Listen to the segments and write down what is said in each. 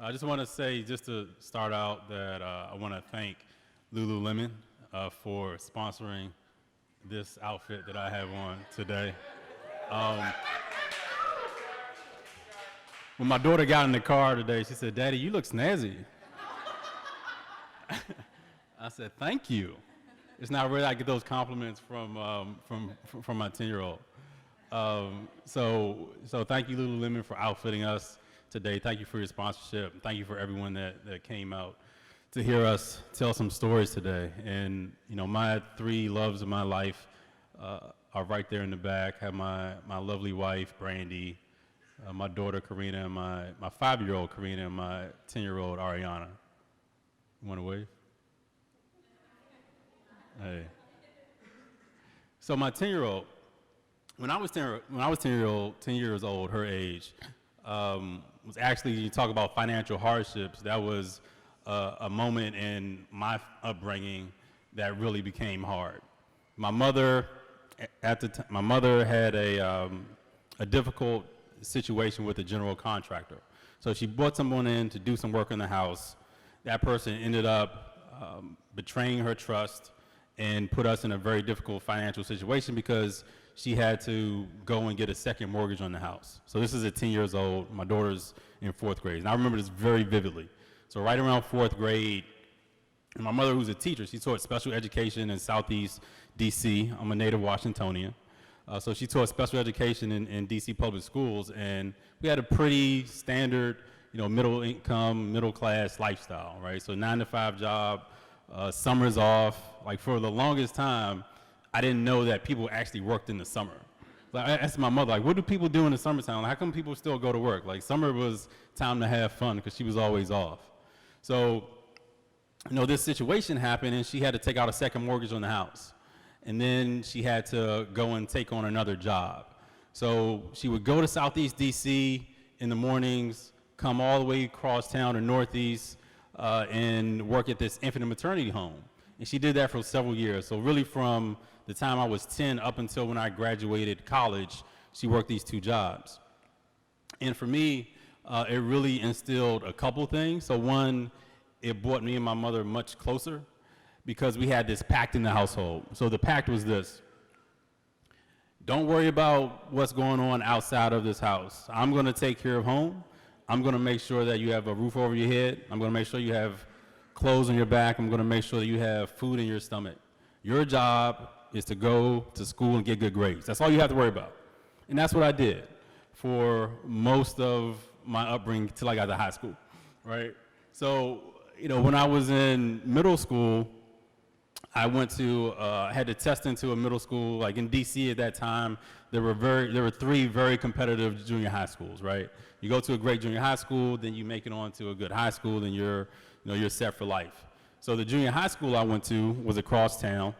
I just want to say, just to start out, that I want to thank Lululemon for sponsoring this outfit that I have on today. Um, when my daughter got in the car today, she said, "Daddy, you look snazzy." I said, "Thank you." It's not really I get those compliments from my 10-year-old. So thank you, Lululemon, for outfitting us today. Thank you for your sponsorship. Thank you for everyone that came out to hear us tell some stories today. And my three loves of my life are right there in the back. I have my lovely wife, Brandy, my daughter, Karina, and my 5-year-old, Karina, and my 10-year-old, Ariana. You want to wave? Hey. So my 10-year-old, when I was 10 years old, her age, was actually, you talk about financial hardships, that was a moment in my upbringing that really became hard. My mother, my mother had a difficult situation with a general contractor. So she brought someone in to do some work in the house. That person ended up betraying her trust and put us in a very difficult financial situation because she had to go and get a second mortgage on the house. So this is at 10 years old. My daughter's in 4th grade. And I remember this very vividly. So right around 4th grade, and my mother, who's a teacher, she taught special education in Southeast DC. I'm a native Washingtonian. So she taught special education in DC public schools, and we had a pretty standard, middle income, middle class lifestyle, right? So 9-to-5 job, summers off. Like for the longest time, I didn't know that people actually worked in the summer. Like I asked my mother, like, what do people do in the summertime? Like, how come people still go to work? Like summer was time to have fun because she was always off. So, this situation happened and she had to take out a second mortgage on the house. And then she had to go and take on another job. So she would go to Southeast DC in the mornings, come all the way across town to Northeast, and work at this infant and maternity home. And she did that for several years. So really from the time I was 10 up until when I graduated college, she worked these 2 jobs. And for me, it really instilled a couple things. So one, it brought me and my mother much closer because we had this pact in the household. So the pact was this: don't worry about what's going on outside of this house. I'm gonna take care of home. I'm gonna make sure that you have a roof over your head. I'm gonna make sure you have clothes on your back. I'm gonna make sure that you have food in your stomach. Your job is to go to school and get good grades. That's all you have to worry about. And that's what I did for most of my upbringing till I got to high school, right? So, when I was in middle school, I went to, had to test into a middle school, like in DC at that time, there were 3 very competitive junior high schools, right? You go to a great junior high school, then you make it on to a good high school, then you're set for life. So the junior high school I went to was across town.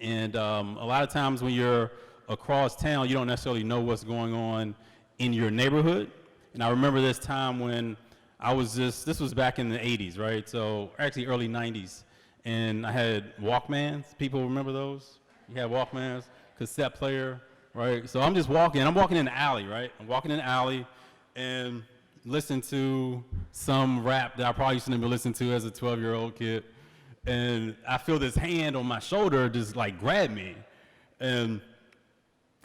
And a lot of times when you're across town, you don't necessarily know what's going on in your neighborhood. And I remember this time when this was back in the 80s, right? So actually early 90s. And I had Walkmans. People remember those? You had Walkmans, cassette player, right? So I'm walking in the alley, right? I'm walking in the alley and listen to some rap that I probably shouldn't have been listening to as a 12-year-old kid. And I feel this hand on my shoulder just like grab me. And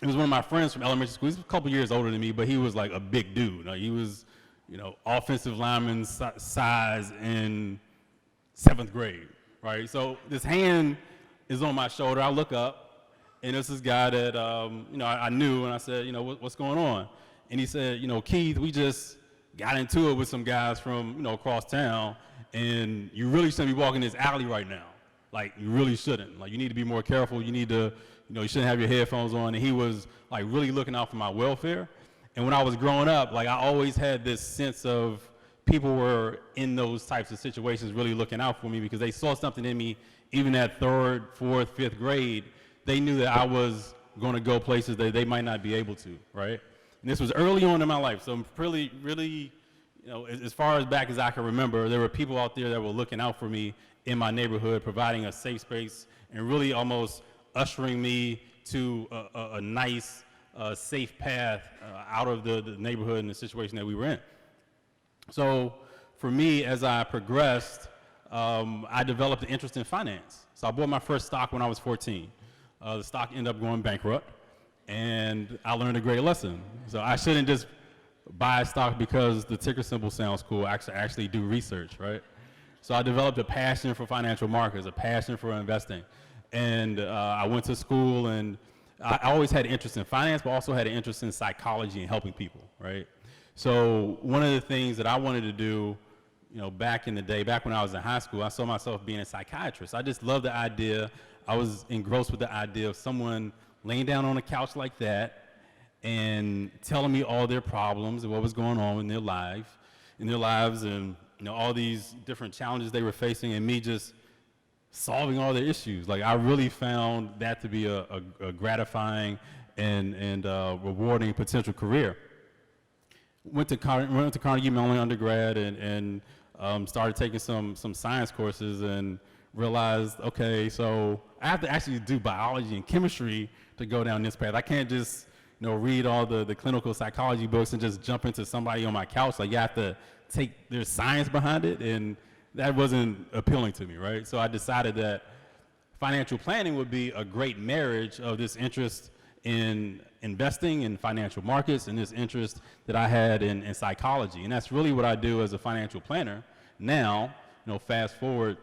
it was one of my friends from elementary school. He's a couple years older than me, but he was like a big dude. Like he was, offensive lineman size in 7th grade, right? So this hand is on my shoulder. I look up, and it's this guy that, I knew, and I said, what's going on? And he said, Keith, we just got into it with some guys from, across town, and you really shouldn't be walking this alley right now. Like, you really shouldn't. Like, you need to be more careful. You need to, you shouldn't have your headphones on. And he was, like, really looking out for my welfare. And when I was growing up, like, I always had this sense of people were in those types of situations really looking out for me because they saw something in me, even at 3rd, 4th, 5th grade. They knew that I was going to go places that they might not be able to, right? And this was early on in my life. So I'm really, as far as back as I can remember, there were people out there that were looking out for me in my neighborhood, providing a safe space and really almost ushering me to a nice, safe path out of the neighborhood and the situation that we were in. So for me, as I progressed, I developed an interest in finance. So I bought my first stock when I was 14. The stock ended up going bankrupt, and I learned a great lesson. So I shouldn't just buy a stock because the ticker symbol sounds cool. Actually do research, right? So I developed a passion for financial markets, a passion for investing. And I went to school, and I always had an interest in finance, but also had an interest in psychology and helping people, right? So one of the things that I wanted to do, back in the day, back when I was in high school, I saw myself being a psychiatrist. I just loved the idea. I was engrossed with the idea of someone laying down on a couch like that and telling me all their problems and what was going on in their lives, and all these different challenges they were facing, and me just solving all their issues. Like, I really found that to be a gratifying and rewarding potential career. Went to Carnegie Mellon undergrad and started taking some science courses, and realized, okay, so I have to actually do biology and chemistry to go down this path. I can't just read all the clinical psychology books and just jump into somebody on my couch. Like, you have to there's science behind it, and that wasn't appealing to me, right? So I decided that financial planning would be a great marriage of this interest in investing in financial markets and this interest that I had in psychology. And that's really what I do as a financial planner. Now, fast forward,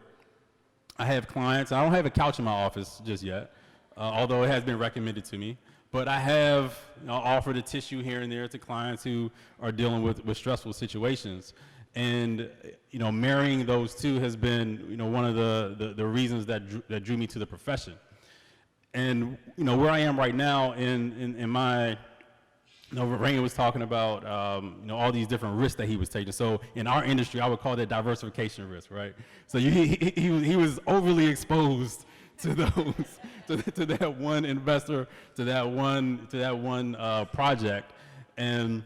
I have clients. I don't have a couch in my office just yet, although it has been recommended to me. But I have offered a tissue here and there to clients who are dealing with stressful situations. And marrying those two has been one of the reasons that drew me to the profession. And where I am right now in my, Rain was talking about all these different risks that he was taking. So in our industry, I would call that diversification risk, right? So he was overly exposed to those, to that one investor, to that one project, and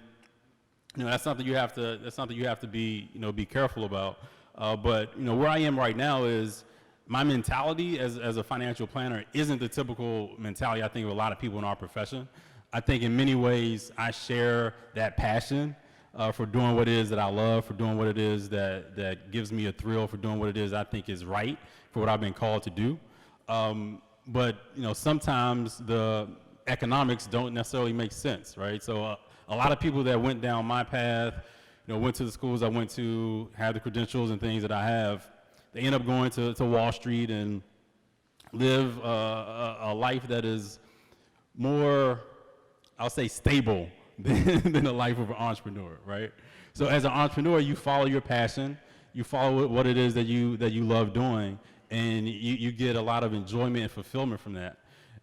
that's something you have to be careful about. But where I am right now is my mentality as a financial planner isn't the typical mentality I think of a lot of people in our profession. I think in many ways I share that passion for doing what it is that I love, for doing what it is that gives me a thrill, for doing what it is I think is right, for what I've been called to do. But sometimes the economics don't necessarily make sense, right? So a lot of people that went down my path, went to the schools I went to, have the credentials and things that I have, they end up going to Wall Street and live a life that is more, I'll say, stable than the life of an entrepreneur, right? So as an entrepreneur, you follow your passion, you follow what it is that you love doing, and you get a lot of enjoyment and fulfillment from that.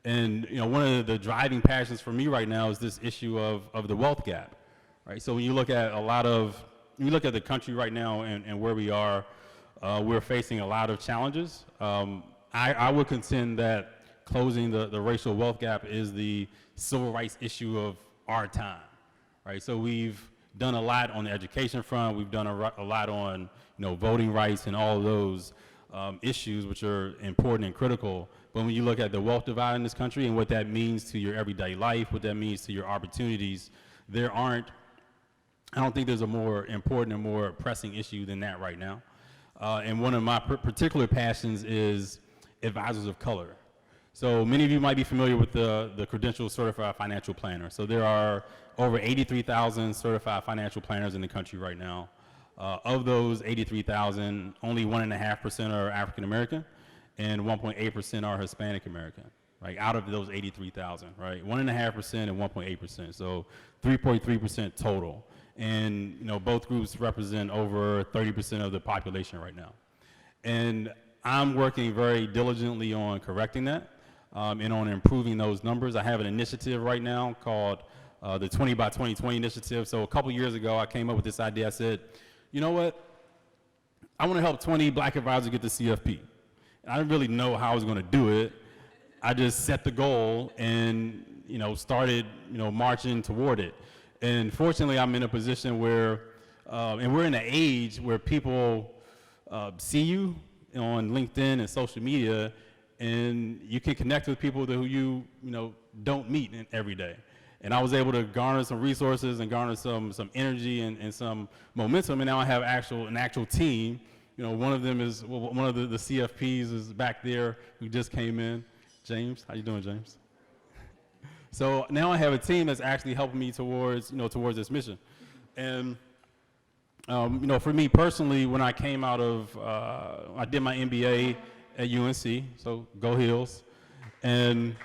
And one of the driving passions for me right now is this issue of the wealth gap, right? So when you look at the country right now and where we are, we're facing a lot of challenges. I would contend that closing the racial wealth gap is the civil rights issue of our time, right? So we've done a lot on the education front. We've done a lot on voting rights and all of those issues, which are important and critical. But when you look at the wealth divide in this country and what that means to your everyday life, what that means to your opportunities, I don't think there's a more important and more pressing issue than that right now. And one of my particular passions is advisors of color. So many of you might be familiar with the Credential Certified Financial Planner. So there are over 83,000 certified financial planners in the country right now. Of those 83,000, only 1.5% are African American, and 1.8% are Hispanic American, right? Out of those 83,000, right? 1.5% and 1.8%, so 3.3% total. And both groups represent over 30% of the population right now. And I'm working very diligently on correcting that and on improving those numbers. I have an initiative right now called the 20 by 2020 initiative. So a couple years ago, I came up with this idea. I said, you know what? I want to help 20 black advisors get the CFP. I didn't really know how I was going to do it. I just set the goal and started marching toward it. And fortunately, I'm in a position where, and we're in an age where people see you on LinkedIn and social media, and you can connect with people who you don't meet every day. And I was able to garner some resources and garner some energy and some momentum, and now I have an actual team. You know, one of them is, one of the CFPs is back there who just came in. James, how you doing, James? So now I have a team that's actually helping me towards this mission. And you know, for me personally, when I came out of, I did my MBA at UNC, so go Heels. And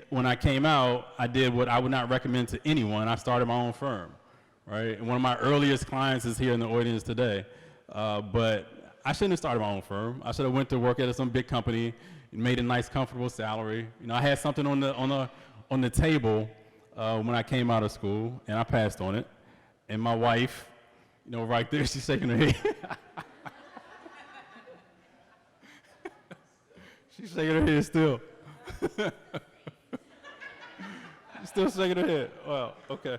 when I came out, I did what I would not recommend to anyone. I started my own firm, right? And one of my earliest clients is here in the audience today. But I shouldn't have started my own firm. I should have went to work at some big company and made a nice, comfortable salary. You know, I had something on the table when I came out of school, and I passed on it. And my wife, you know, right there, she's shaking her head. She's shaking her head still. Still shaking her head. Well, okay.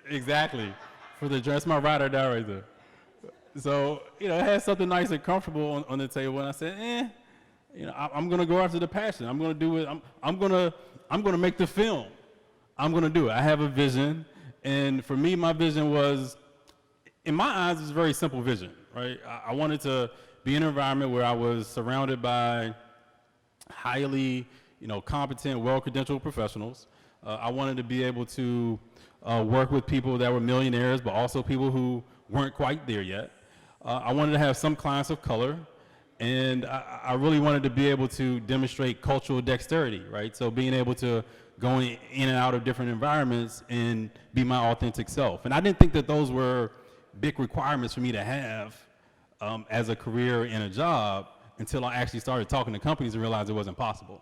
Exactly. For the dress, my ride or die right there. So, you know, I had something nice and comfortable on the table, and I said, you know, I'm gonna go after the passion. I'm gonna do it. I'm gonna make the film. I'm gonna do it. I have a vision, and for me, my vision was, in my eyes, it's a very simple vision, right? I wanted to be in an environment where I was surrounded by highly, you know, competent, well-credentialed professionals. I wanted to be able to work with people that were millionaires, but also people who weren't quite there yet. I wanted to have some clients of color, and I really wanted to be able to demonstrate cultural dexterity, right? So being able to go in and out of different environments and be my authentic self. And I didn't think that those were big requirements for me to have as a career in a job until I actually started talking to companies and realized it wasn't possible,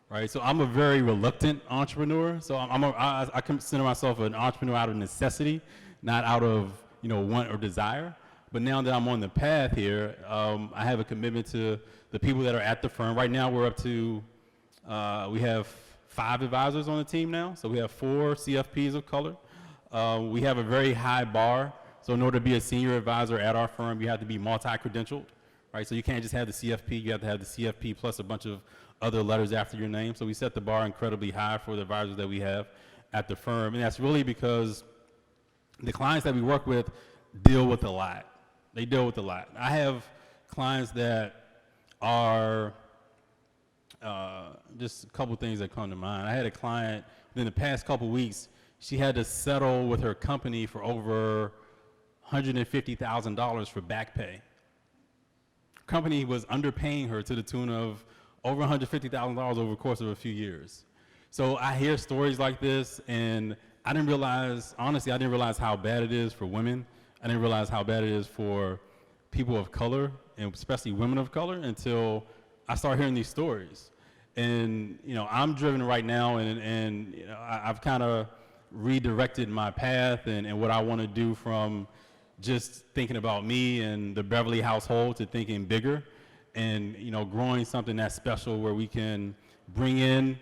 right? So I'm a very reluctant entrepreneur. So I consider myself an entrepreneur out of necessity, not out of, you know, want or desire. But now that I'm on the path here, I have a commitment to the people that are at the firm. Right now we're up to, we have 5 advisors on the team now. So we have 4 CFPs of color. We have a very high bar. So in order to be a senior advisor at our firm, you have to be multi-credentialed, right? So you can't just have the CFP, you have to have the CFP plus a bunch of other letters after your name. So we set the bar incredibly high for the advisors that we have at the firm. And that's really because the clients that we work with deal with a lot. They deal with a lot. I have clients that are, just a couple things that come to mind. I had a client within the past couple weeks, she had to settle with her company for over $150,000 for back pay. Company was underpaying her to the tune of over $150,000 over the course of a few years. So I hear stories like this, and I didn't realize, honestly, I didn't realize how bad it is for women. I didn't realize how bad it is for people of color, and especially women of color, until I started hearing these stories. And, you know, I'm driven right now, and you know, I've kind of redirected my path and what I want to do from just thinking about me and the Beverly household to thinking bigger and, you know, growing something that's special where we can bring in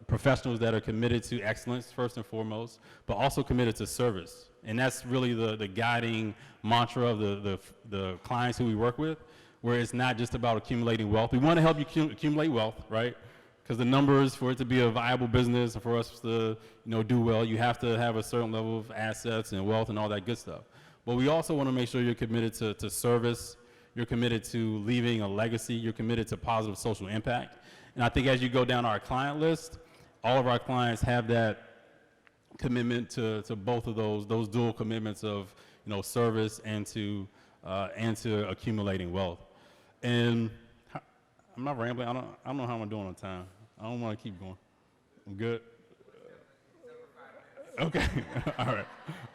professionals that are committed to excellence first and foremost, but also committed to service. And that's really the guiding mantra of the clients who we work with, where it's not just about accumulating wealth. We want to help you accumulate wealth, right? Because the numbers, for it to be a viable business and for us to, you know, do well, you have to have a certain level of assets and wealth and all that good stuff. But we also want to make sure you're committed to service, you're committed to leaving a legacy, you're committed to positive social impact. And I think as you go down our client list, all of our clients have that commitment to both of those dual commitments of, you know, service and to accumulating wealth. And I'm not rambling. I don't know how I'm doing on time. I don't want to keep going. I'm good. Okay. All right.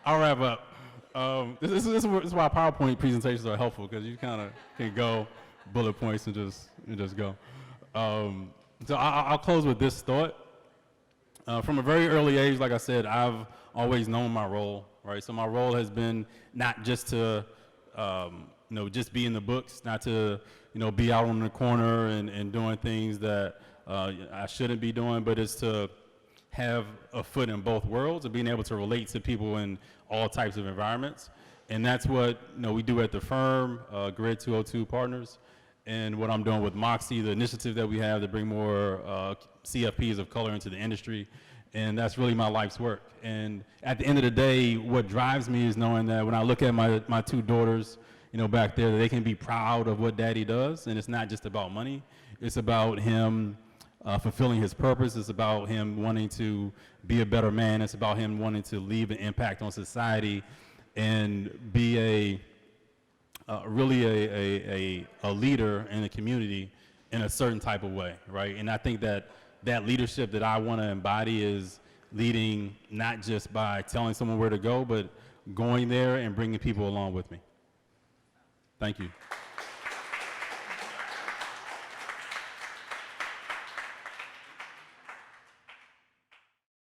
I'll wrap up. This is why PowerPoint presentations are helpful, because you kind of can go bullet points and just go. So I'll close with this thought. From a very early age, like I said, I've always known my role, right? So my role has been not just to, you know, just be in the books, not to, you know, be out on the corner and doing things that I shouldn't be doing, but it's to have a foot in both worlds and being able to relate to people in all types of environments. And that's what, you know, we do at the firm, Grid 202 Partners, and what I'm doing with Moxie, the initiative that we have to bring more CFPs of color into the industry, and that's really my life's work. And at the end of the day, what drives me is knowing that when I look at my two daughters, back there, that they can be proud of what daddy does, and it's not just about money. It's about him fulfilling his purpose. It's about him wanting to be a better man. It's about him wanting to leave an impact on society and be really a leader in the community in a certain type of way, right? And I think that leadership that I want to embody is leading not just by telling someone where to go, but going there and bringing people along with me. Thank you.